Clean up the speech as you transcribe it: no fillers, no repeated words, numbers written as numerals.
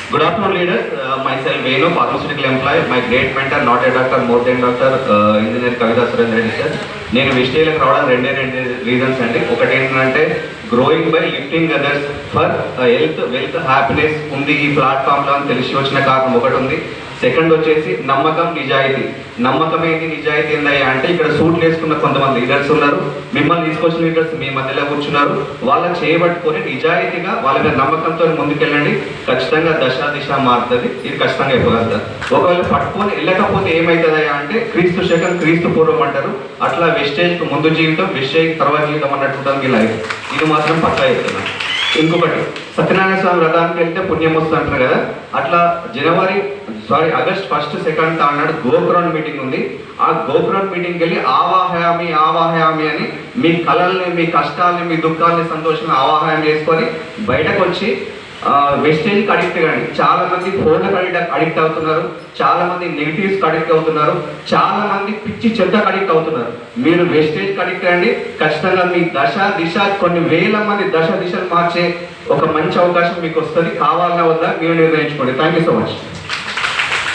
Good afternoon, leaders. Myself, Venu, pharmaceutical employee. My great mentor, not a doctor, more than doctor, engineer Kavita Surendra Reddy sir. నేను విస్టేలకు రావడం రెండు reasons అండి. ఒకటి ఏంటంటే growing by lifting others for health, wealth, happiness ఉంది ఈ ప్లాట్ఫామ్లో అని తెలిసి వచ్చిన కారణం ఒకటి ఉంది. సెకండ్ వచ్చేసి నమ్మకం, నిజాయితీ. నమ్మకం ఏంటి, నిజాయితీ ఏందయ్యా అంటే ఇక్కడ సూట్లు వేసుకున్న కొంతమంది లీడర్స్ ఉన్నారు, మిమ్మల్ని తీసుకొచ్చిన లీడర్స్ మీ మధ్యలో కూర్చున్నారు. వాళ్ళని చేయబట్టుకొని నిజాయితీగా వాళ్ళ మీద నమ్మకంతో ముందుకెళ్ళండి. ఖచ్చితంగా దశ దిశ మారుతుంది. ఇది ఖచ్చితంగా ఇవ్వగలుగుతారు. ఒకవేళ పట్టుకొని వెళ్ళకపోతే ఏమవుతుందయ్యా అంటే క్రీస్తు శకం క్రీస్తు పూర్వం అంటారు. అట్లా వెస్టేజ్కి ముందు జీవితం, వెస్టేజ్ తర్వాత జీవితం అన్నట్టు మీ లైఫ్. ఇది మాత్రం పక్కా చెప్తున్నాను. ఇంకొకటి, సత్యనారాయణ స్వామి వ్రతానికి వెళ్తే పుణ్యం వస్తుంది అంటారు కదా, అట్లా ఆగస్ట్ 1, 2 అన్నాడు గోపురం మీటింగ్ ఉంది. ఆ గోపురం మీటింగ్కి వెళ్ళి ఆవాహయామి ఆవాహయామి అని మీ కళల్ని, మీ కష్టాలని, మీ దుఃఖాలని, సంతోషాన్ని ఆవాహయం చేసుకొని బయటకు వచ్చి వెస్టేజ్కి అడిక్ట్ కానీ. చాలా మంది ఫోన్లకు అడిక్ట్ అవుతున్నారు, చాలా మంది నెగిటివ్స్కి అడిక్ట్ అవుతున్నారు, చాలా మంది పిచ్చి చెత్తకు అడిక్ట్ అవుతున్నారు. మీరు వెస్టేజ్కి అడిక్ట్ అండి. ఖచ్చితంగా మీ దశ దిశ, కొన్ని వేల మంది దశ దిశలు మార్చే ఒక మంచి అవకాశం మీకు వస్తుంది. కావాలన్నా వద్దా మీరు నిర్ణయించుకోండి. Thank you so much.